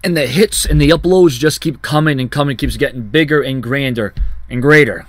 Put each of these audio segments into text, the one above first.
And the hits and the uploads just keep coming and coming, keeps getting bigger and grander and greater.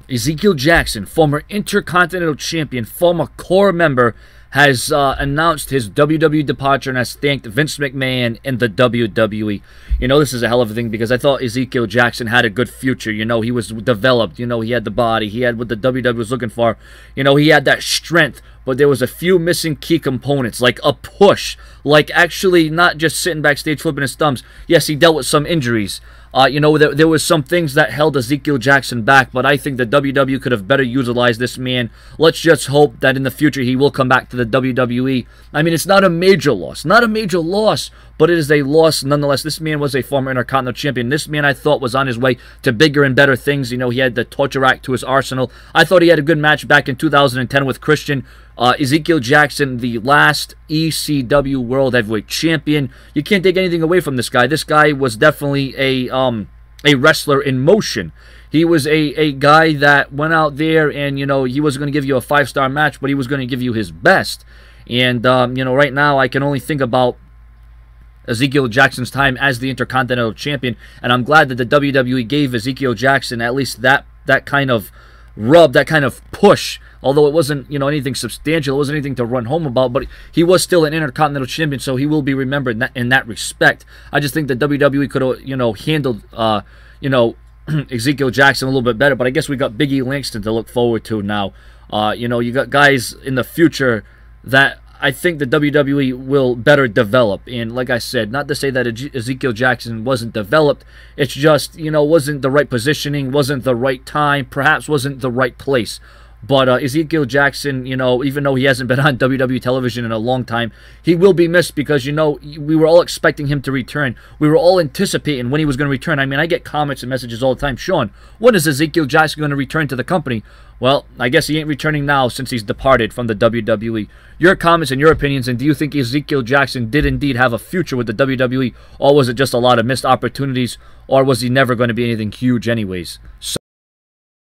Ezekiel Jackson, former Intercontinental Champion, former core member, has announced his WWE departure and has thanked Vince McMahon and the WWE. You know, this is a hell of a thing because I thought Ezekiel Jackson had a good future. You know, he was developed. You know, he had the body. He had what the WWE was looking for. You know, he had that strength. But there was a few missing key components, like a push, like actually not just sitting backstage flipping his thumbs. Yes, he dealt with some injuries. You know, there was some things that held Ezekiel Jackson back, but I think the WWE could have better utilized this man. Let's just hope that in the future he will come back to the WWE. I mean, it's not a major loss. Not a major loss, but it is a loss nonetheless. This man was a former Intercontinental Champion. This man, I thought, was on his way to bigger and better things. You know, he had the torture rack to his arsenal. I thought he had a good match back in 2010 with Christian. Ezekiel Jackson, the last ECW World Heavyweight Champion. You can't take anything away from this guy. This guy was definitely a wrestler in motion. He was a guy that went out there and, you know, he wasn't going to give you a 5-star match, but he was going to give you his best. And, you know, right now I can only think about Ezekiel Jackson's time as the Intercontinental Champion, and I'm glad that the WWE gave Ezekiel Jackson at least that kind of rub, that kind of push. Although it wasn't, you know, anything substantial, it wasn't anything to run home about, but he was still an Intercontinental Champion, so he will be remembered in that respect. I just think that WWE could have, you know, handled, you know, Ezekiel Jackson a little bit better, but I guess we got Big E Langston to look forward to now. You know, you got guys in the future that I think the WWE will better develop. And like I said, not to say that Ezekiel Jackson wasn't developed. It's just, you know, wasn't the right positioning, wasn't the right time, perhaps wasn't the right place. But Ezekiel Jackson, you know, even though he hasn't been on WWE television in a long time, he will be missed because, you know, we were all expecting him to return. We were all anticipating when he was going to return. I mean, I get comments and messages all the time. Sean, when is Ezekiel Jackson going to return to the company? Well, I guess he ain't returning now since he's departed from the WWE. Your comments and your opinions, and do you think Ezekiel Jackson did indeed have a future with the WWE, or was it just a lot of missed opportunities, or was he never going to be anything huge anyways? So